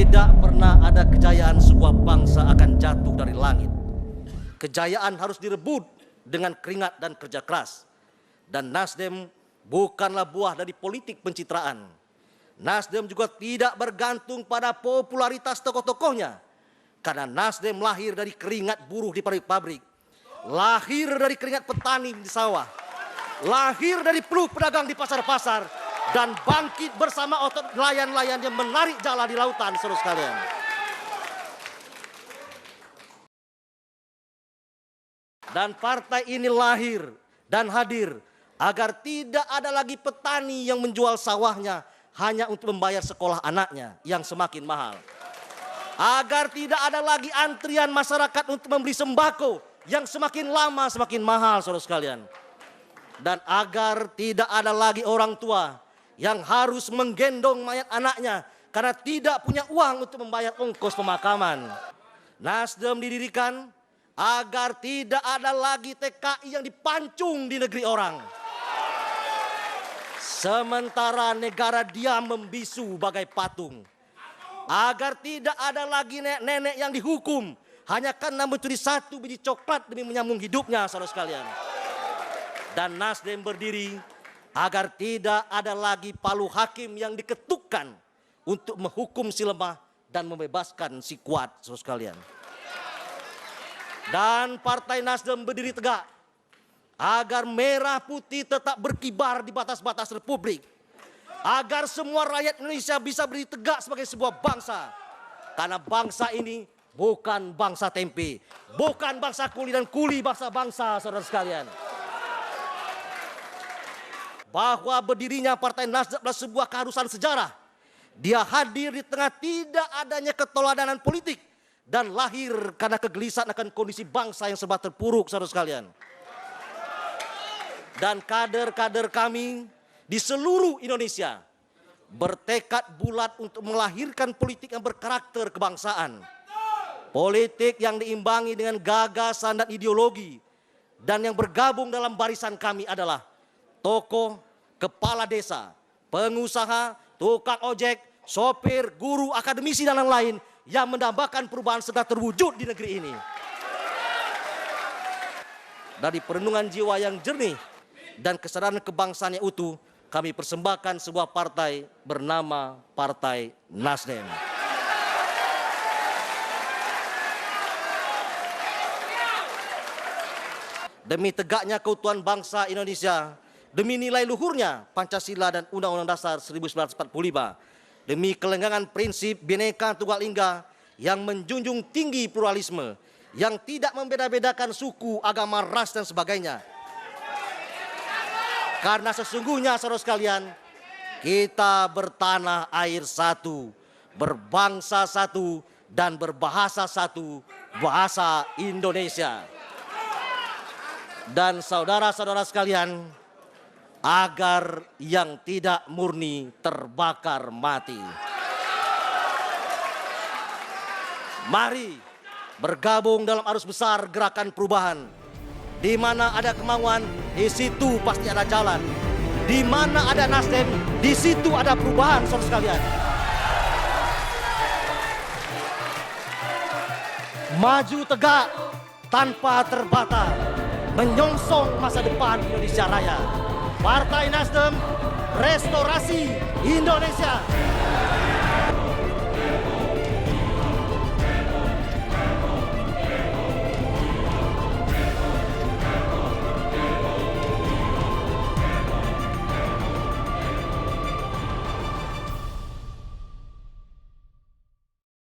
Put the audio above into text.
Tidak pernah ada kejayaan sebuah bangsa akan jatuh dari langit. Kejayaan harus direbut dengan keringat dan kerja keras. Dan Nasdem bukanlah buah dari politik pencitraan. Nasdem juga tidak bergantung pada popularitas tokoh-tokohnya. Karena Nasdem lahir dari keringat buruh di pabrik-pabrik, lahir dari keringat petani di sawah, lahir dari peluh pedagang di pasar-pasar, dan bangkit bersama otot nelayan-nelayan yang menarik jala di lautan, saudara sekalian. Dan partai ini lahir dan hadir agar tidak ada lagi petani yang menjual sawahnya hanya untuk membayar sekolah anaknya yang semakin mahal. Agar tidak ada lagi antrian masyarakat untuk membeli sembako yang semakin lama semakin mahal, saudara sekalian. Dan agar tidak ada lagi orang tua yang harus menggendong mayat anaknya karena tidak punya uang untuk membayar ongkos pemakaman. Nasdem didirikan agar tidak ada lagi TKI yang dipancung di negeri orang. Sementara negara diam membisu bagai patung. Agar tidak ada lagi nenek-nenek yang dihukum hanya karena mencuri satu biji coklat demi menyambung hidupnya, saudara sekalian. Dan Nasdem berdiri agar tidak ada lagi palu hakim yang diketukkan untuk menghukum si lemah dan membebaskan si kuat, saudara sekalian. Dan Partai Nasdem berdiri tegak agar merah putih tetap berkibar di batas-batas republik. Agar semua rakyat Indonesia bisa berdiri tegak sebagai sebuah bangsa. Karena bangsa ini bukan bangsa tempe, bukan bangsa kuli dan kuli, bangsa-bangsa, saudara sekalian. Bahwa berdirinya Partai Nasdem adalah sebuah keharusan sejarah. Dia hadir di tengah tidak adanya keteladanan politik dan lahir karena kegelisahan akan kondisi bangsa yang serba terpuruk, saudara sekalian. Dan kader-kader kami di seluruh Indonesia bertekad bulat untuk melahirkan politik yang berkarakter kebangsaan. Politik yang diimbangi dengan gagasan dan ideologi. Dan yang bergabung dalam barisan kami adalah tokoh, kepala desa, pengusaha, tukang ojek, sopir, guru, akademisi dan lain-lain yang mendambakan perubahan segera terwujud di negeri ini. Dari perenungan jiwa yang jernih dan kesadaran kebangsaan yang utuh, kami persembahkan sebuah partai bernama Partai Nasdem. Demi tegaknya keutuhan bangsa Indonesia, demi nilai luhurnya Pancasila dan Undang-Undang Dasar 1945, demi kelenggangan prinsip Bhinneka Tunggal Ika yang menjunjung tinggi pluralisme, yang tidak membeda-bedakan suku, agama, ras dan sebagainya. Karena sesungguhnya, saudara sekalian, kita bertanah air satu, berbangsa satu, dan berbahasa satu, bahasa Indonesia. Dan saudara-saudara sekalian, agar yang tidak murni terbakar mati. Mari bergabung dalam arus besar gerakan perubahan. Di mana ada kemauan, di situ pasti ada jalan. Di mana ada Nasdem, di situ ada perubahan, saudara sekalian. Maju tegak tanpa terbata, menyongsong masa depan Indonesia Raya. Partai Nasdem, restorasi Indonesia.